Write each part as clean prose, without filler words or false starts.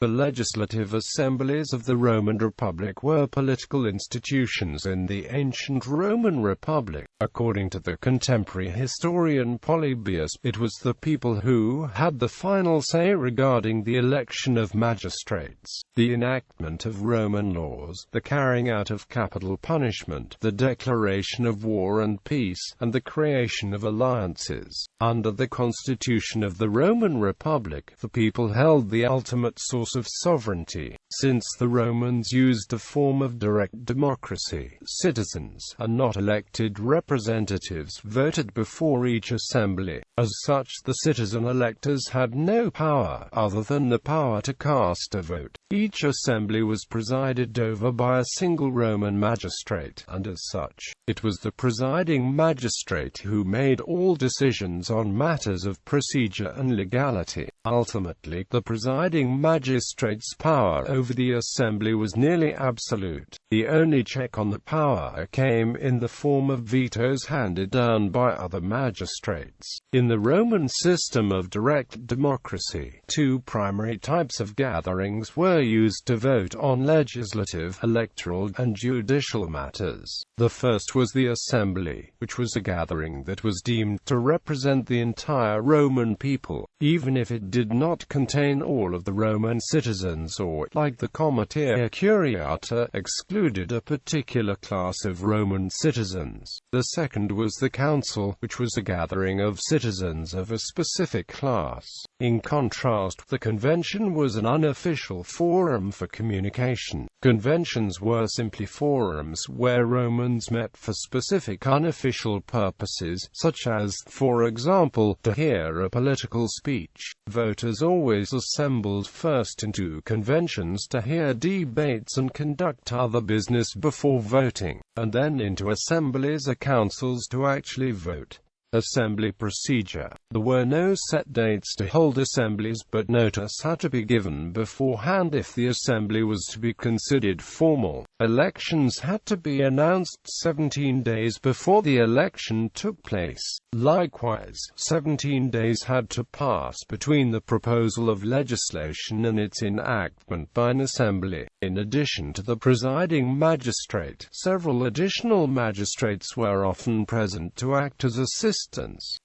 The legislative assemblies of the Roman Republic were political institutions in the ancient Roman Republic. According to the contemporary historian Polybius, it was the people who had the final say regarding the election of magistrates, the enactment of Roman laws, the carrying out of capital punishment, the declaration of war and peace, and the creation of alliances. Under the constitution of the Roman Republic, the people held the ultimate source of sovereignty. Since the Romans used a form of direct democracy, citizens, and not elected representatives, voted before each assembly. As such, the citizen electors had no power other than the power to cast a vote. Each assembly was presided over by a single Roman magistrate, and as such, it was the presiding magistrate who made all decisions on matters of procedure and legality. Ultimately, the presiding magistrate's power over the assembly was nearly absolute. The only check on the power came in the form of vetoes handed down by other magistrates. In the Roman system of direct democracy, two primary types of gatherings were used to vote on legislative, electoral, and judicial matters. The first was the assembly, which was a gathering that was deemed to represent the entire Roman people, even if it did not contain all of the Roman citizens or, like the Comitia Curiata, excluded a particular class of Roman citizens. The second was the council, which was a gathering of citizens of a specific class. In contrast, the convention was an unofficial forum for communication. Conventions were simply forums where Romans met for specific unofficial purposes, such as, for example, to hear a political speech. Voters always assembled first into conventions to hear debates and conduct other business before voting, and then into assemblies or councils to actually vote. Assembly procedure. There were no set dates to hold assemblies, but notice had to be given beforehand if the assembly was to be considered formal. Elections had to be announced 17 days before the election took place. Likewise, 17 days had to pass between the proposal of legislation and its enactment by an assembly. In addition to the presiding magistrate, several additional magistrates were often present to act as assistants.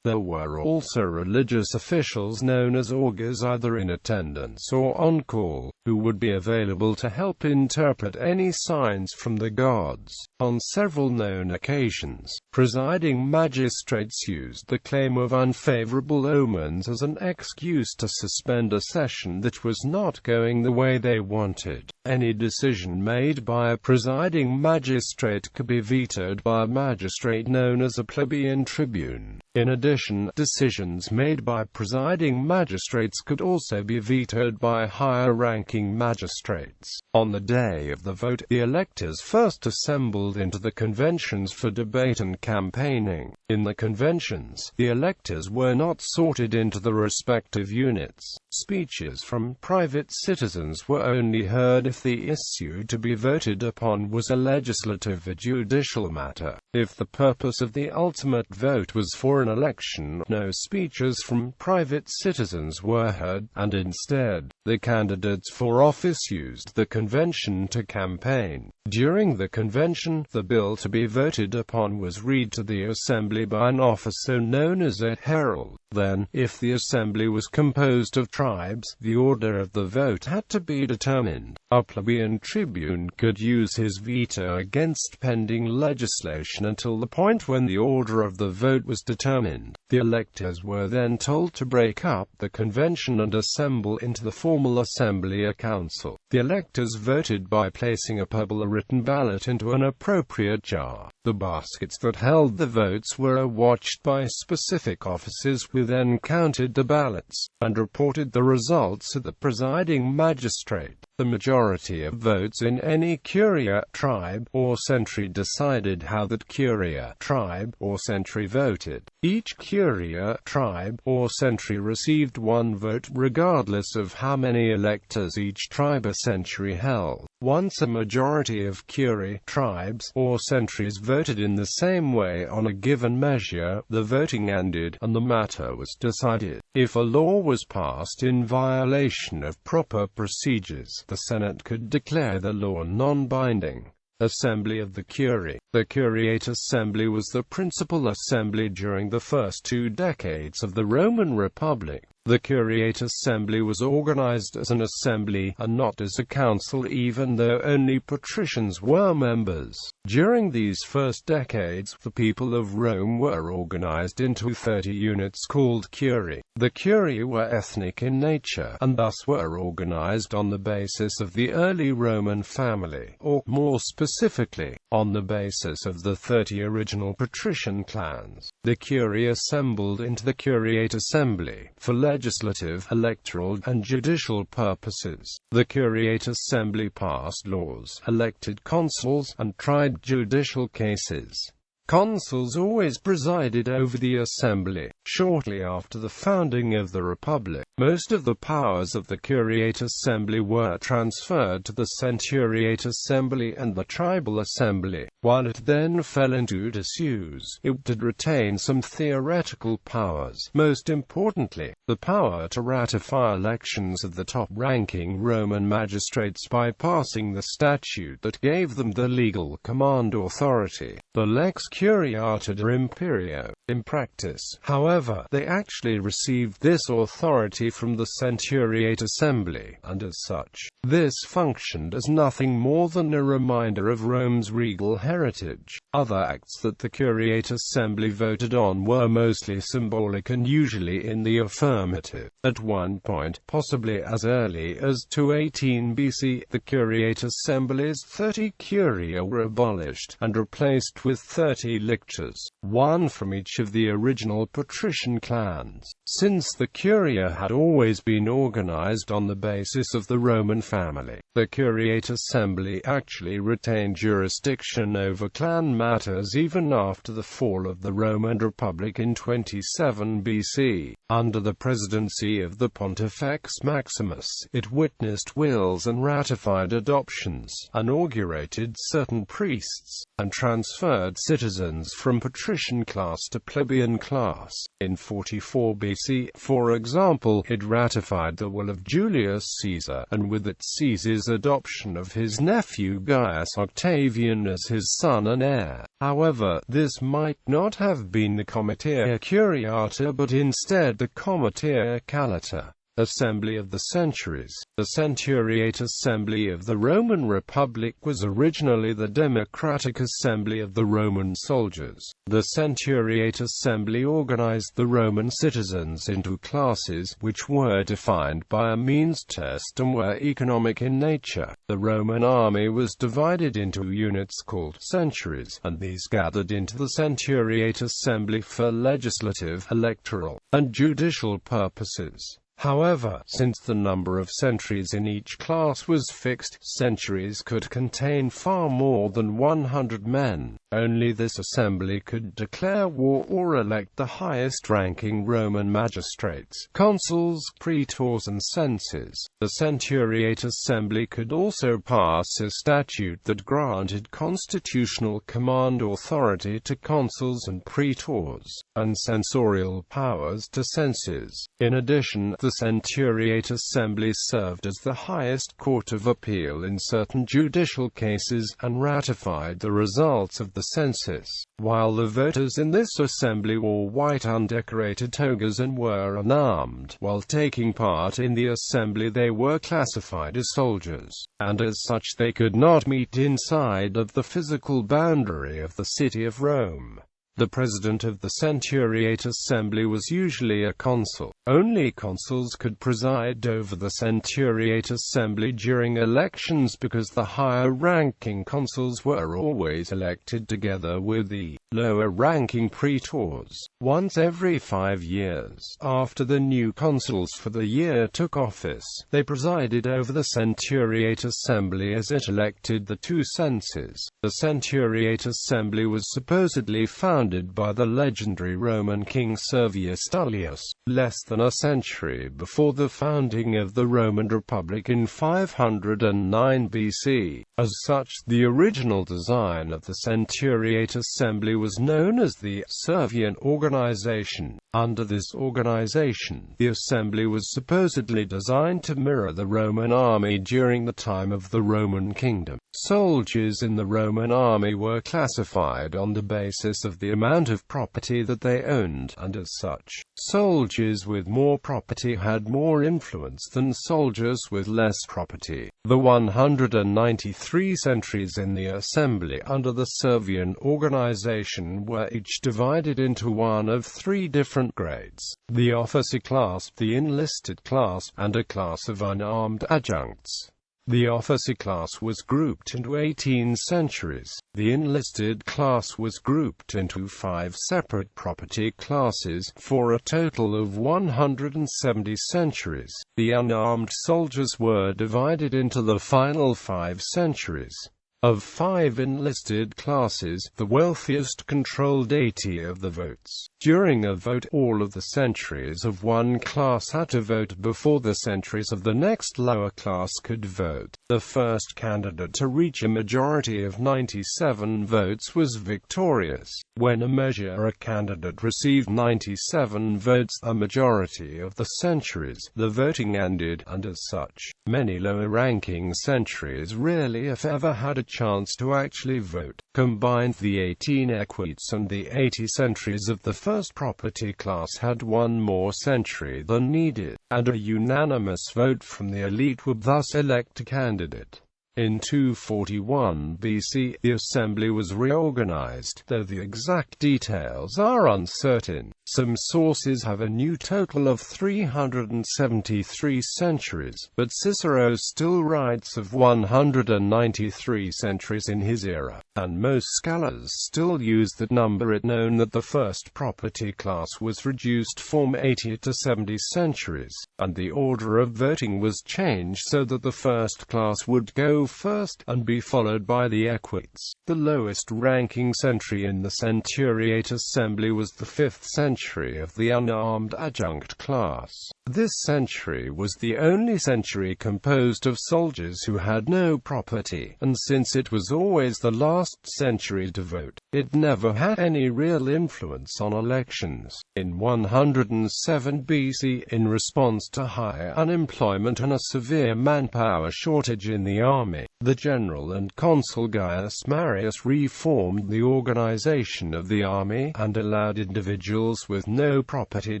There were also religious officials known as augurs, either in attendance or on call, who would be available to help interpret any signs from the gods. On several known occasions, presiding magistrates used the claim of unfavorable omens as an excuse to suspend a session that was not going the way they wanted. Any decision made by a presiding magistrate could be vetoed by a magistrate known as a plebeian tribune. In addition, decisions made by presiding magistrates could also be vetoed by higher-ranking magistrates. On the day of the vote, the electors first assembled into the conventions for debate and campaigning. In the conventions, the electors were not sorted into the respective units. Speeches from private citizens were only heard if the issue to be voted upon was a legislative or judicial matter. If the purpose of the ultimate vote was for an election, no speeches from private citizens were heard, and instead, the candidates for office used the convention to campaign. During the convention, the bill to be voted upon was read to the assembly by an officer known as a herald. Then, if the assembly was composed of tribes, the order of the vote had to be determined. A plebeian tribune could use his veto against pending legislation until the point when the order of the vote was determined. The electors were then told to break up the convention and assemble into the formal assembly or council. The electors voted by placing a pebble or written ballot into an appropriate jar. The baskets that held the votes were watched by specific officers who then counted the ballots and reported the results to the presiding magistrate. The majority of votes in any curia, tribe, or century decided how that curia, tribe, or century voted. Each curia, tribe, or century received one vote regardless of how many electors each tribe or century held. Once a majority of Curie tribes or centuries voted in the same way on a given measure, the voting ended, and the matter was decided. If a law was passed in violation of proper procedures, the Senate could declare the law non-binding. Assembly of the Curie. The Curiate Assembly was the principal assembly during the first 2 decades of the Roman Republic. The Curiate Assembly was organized as an assembly, and not as a council, even though only patricians were members. During these first decades, the people of Rome were organized into 30 units called Curie. The Curie were ethnic in nature, and thus were organized on the basis of the early Roman family, or, more specifically, on the basis of the 30 original patrician clans. The Curie assembled into the Curiate Assembly for legislative, electoral, and judicial purposes. The Curiate Assembly passed laws, elected consuls, and tried judicial cases. Consuls always presided over the assembly. Shortly after the founding of the Republic, most of the powers of the Curiate Assembly were transferred to the Centuriate Assembly and the Tribal Assembly. While it then fell into disuse, it did retain some theoretical powers. Most importantly, the power to ratify elections of the top-ranking Roman magistrates by passing the statute that gave them the legal command authority, the Lex Curiata de Imperio. In practice, however, they actually received this authority from the Centuriate Assembly, and as such, this functioned as nothing more than a reminder of Rome's regal heritage. Other acts that the Curiate Assembly voted on were mostly symbolic and usually in the affirmative. At one point, possibly as early as 218 BC, the Curiate Assembly's 30 curia were abolished, and replaced with 30 lictors, one from each of the original patrician clans. Since the curia had always been organized on the basis of the Roman family, the Curiate Assembly actually retained jurisdiction over clan matters even after the fall of the Roman Republic in 27 BC. Under the presidency of the Pontifex Maximus, it witnessed wills and ratified adoptions, inaugurated certain priests, and transferred citizens from patrician class to plebeian class. In 44 BC, for example, it ratified the will of Julius Caesar, and with it Caesar's adoption of his nephew Gaius Octavian as his son and heir. However, this might not have been the Comitia Curiata but instead the Comitia Calata. Assembly of the Centuries. The Centuriate Assembly of the Roman Republic was originally the Democratic Assembly of the Roman soldiers. The Centuriate Assembly organized the Roman citizens into classes, which were defined by a means test and were economic in nature. The Roman army was divided into units called centuries, and these gathered into the Centuriate Assembly for legislative, electoral, and judicial purposes. However, since the number of centuries in each class was fixed, centuries could contain far more than 100 men. Only this assembly could declare war or elect the highest-ranking Roman magistrates, consuls, praetors and censes. The Centuriate Assembly could also pass a statute that granted constitutional command authority to consuls and praetors, and censorial powers to censes. In addition, the Centuriate Assembly served as the highest court of appeal in certain judicial cases, and ratified the results of the census. While the voters in this assembly wore white undecorated togas and were unarmed, while taking part in the assembly they were classified as soldiers, and as such they could not meet inside of the physical boundary of the city of Rome. The president of the Centuriate Assembly was usually a consul. Only consuls could preside over the Centuriate Assembly during elections because the higher-ranking consuls were always elected together with the lower-ranking praetors. Once every 5 years, after the new consuls for the year took office, they presided over the Centuriate Assembly as it elected the two censes. The Centuriate Assembly was supposedly founded by the legendary Roman king Servius Tullius, less than a century before the founding of the Roman Republic in 509 BC. As such, the original design of the Centuriate Assembly was known as the Servian Organization. Under this organization, the assembly was supposedly designed to mirror the Roman army during the time of the Roman kingdom. Soldiers in the Roman army were classified on the basis of the amount of property that they owned, and as such, soldiers with more property had more influence than soldiers with less property. The 193 sentries in the assembly under the Servian organization were each divided into one of three different grades: the officer class, the enlisted class, and a class of unarmed adjuncts. The officer class was grouped into 18 centuries. The enlisted class was grouped into 5 separate property classes, for a total of 170 centuries. The unarmed soldiers were divided into the final 5 centuries. Of 5 enlisted classes, the wealthiest controlled 80 of the votes. During a vote, all of the centuries of one class had to vote before the centuries of the next lower class could vote. The first candidate to reach a majority of 97 votes was victorious. When a candidate received 97 votes, a majority of the centuries, the voting ended, and as such, many lower-ranking centuries rarely if ever had a chance to actually vote. Combined, the 18 equites and the 80 centuries of the first property class had one more century than needed, and a unanimous vote from the elite would thus elect a candidate. In 241 BC, the assembly was reorganized, though the exact details are uncertain. Some sources have a new total of 373 centuries, but Cicero still writes of 193 centuries in his era, and most scholars still use that number. It known that the first property class was reduced from 80 to 70 centuries, and the order of voting was changed so that the first class would go first, and be followed by the equites. The lowest ranking century in the Centuriate Assembly was the 5th century of the unarmed adjunct class. This century was the only century composed of soldiers who had no property, and since it was always the last century to vote, it never had any real influence on elections. In 107 BC, in response to high unemployment and a severe manpower shortage in the army, the general and consul Gaius Marius reformed the organization of the army, and allowed individuals with no property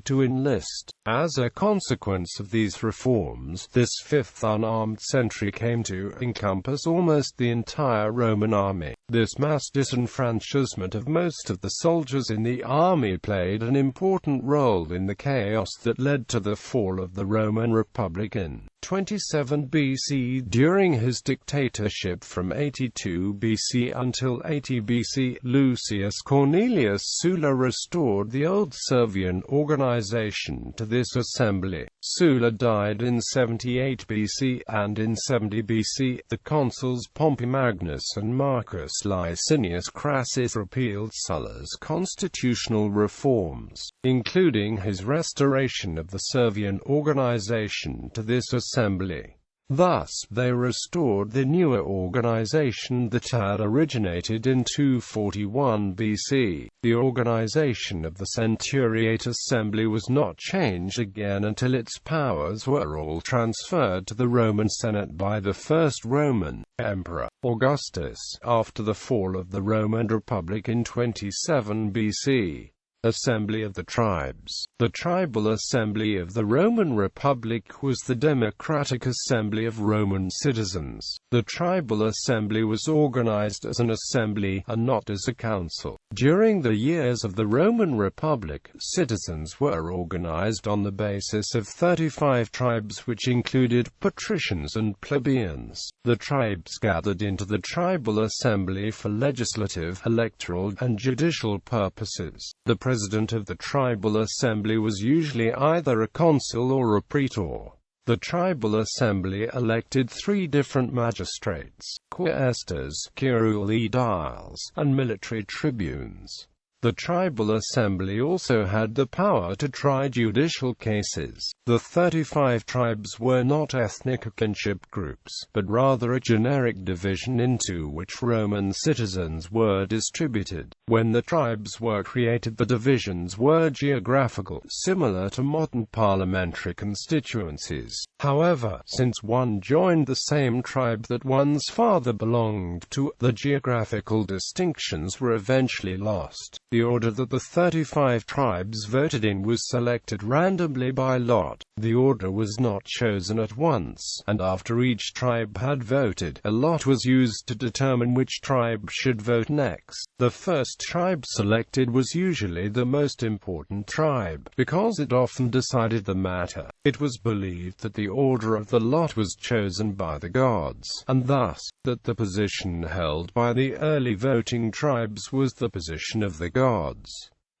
to enlist. As a consequence of these reforms, this 5th unarmed century came to encompass almost the entire Roman army. This mass disenfranchisement of most of the soldiers in the army played an important role in the chaos that led to the fall of the Roman Republic in 27 BC. During his dictatorship from 82 BC until 80 BC, Lucius Cornelius Sulla restored the old Servian organization to this assembly. Sulla died in 78 BC, and in 70 BC, the consuls Pompey Magnus and Marcus Licinius Crassus repealed Sulla's constitutional reforms, including his restoration of the Servian organization to this assembly. Thus, they restored the newer organization that had originated in 241 BC. The organization of the Centuriate Assembly was not changed again until its powers were all transferred to the Roman Senate by the first Roman Emperor, Augustus, after the fall of the Roman Republic in 27 BC. Assembly of the Tribes. The tribal assembly of the Roman Republic was the democratic assembly of Roman citizens. The tribal assembly was organized as an assembly, and not as a council. During the years of the Roman Republic, citizens were organized on the basis of 35 tribes which included patricians and plebeians. The tribes gathered into the tribal assembly for legislative, electoral, and judicial purposes. The president of the tribal assembly was usually either a consul or a praetor. The tribal assembly elected 3 different magistrates: quaestors, curule aediles, and military tribunes. The tribal assembly also had the power to try judicial cases. The 35 tribes were not ethnic or kinship groups, but rather a generic division into which Roman citizens were distributed. When the tribes were created, the divisions were geographical, similar to modern parliamentary constituencies. However, since one joined the same tribe that one's father belonged to, the geographical distinctions were eventually lost. The order that the 35 tribes voted in was selected randomly by lot. The order was not chosen at once, and after each tribe had voted, a lot was used to determine which tribe should vote next. The first tribe selected was usually the most important tribe, because it often decided the matter. It was believed that the order of the lot was chosen by the gods, and thus, that the position held by the early voting tribes was the position of the gods.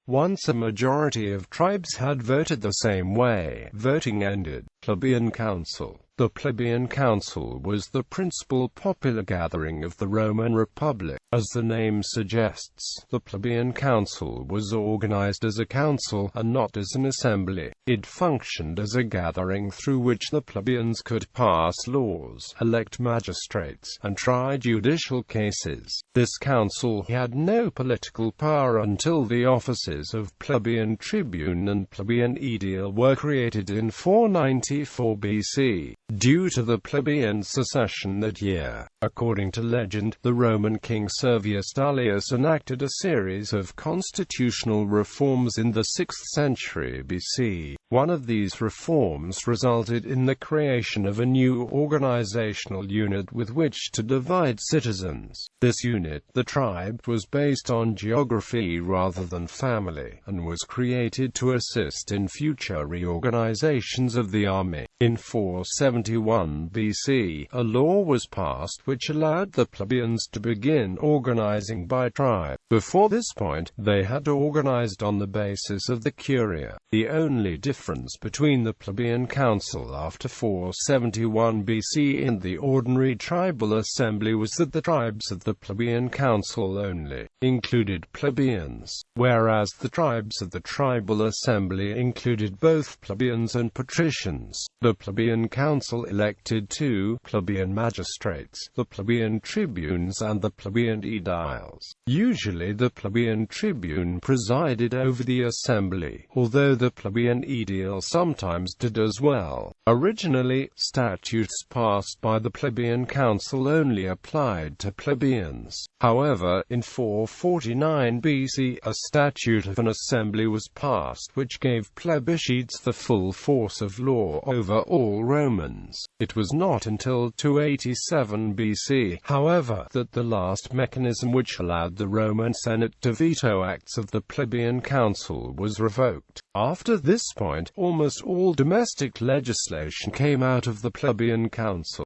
Once a majority of tribes had voted the same way, voting ended. Plebeian Council. The Plebeian Council was the principal popular gathering of the Roman Republic. As the name suggests, the Plebeian Council was organized as a council, and not as an assembly. It functioned as a gathering through which the plebeians could pass laws, elect magistrates, and try judicial cases. This council had no political power until the offices of plebeian tribune and plebeian aedile were created in 494 BC. Due to the plebeian secession that year, according to legend, the Roman king Servius Tullius enacted a series of constitutional reforms in the 6th century BC. One of these reforms resulted in the creation of a new organizational unit with which to divide citizens. This unit, the tribe, was based on geography rather than family, and was created to assist in future reorganizations of the army. In 471 BC, a law was passed which allowed the plebeians to begin organizing by tribe. Before this point, they had organized on the basis of the Curia. The only difference between the plebeian council after 471 BC and the ordinary tribal assembly was that the tribes of the plebeian council only included plebeians, whereas the tribes of the tribal assembly included both plebeians and patricians. The plebeian council elected 2 plebeian magistrates, the plebeian tribunes and the plebeian aediles. Usually the plebeian tribune presided over the assembly, although the plebeian aedile sometimes did as well. Originally, statutes passed by the plebeian council only applied to plebeians. However, in 449 BC, a statute of an assembly was passed which gave plebiscites the full force of law over all Romans. It was not until 287 BC, however, that the last mechanism which allowed the Roman Senate to veto acts of the plebeian council was revoked. After this point, almost all domestic legislation came out of the plebeian council.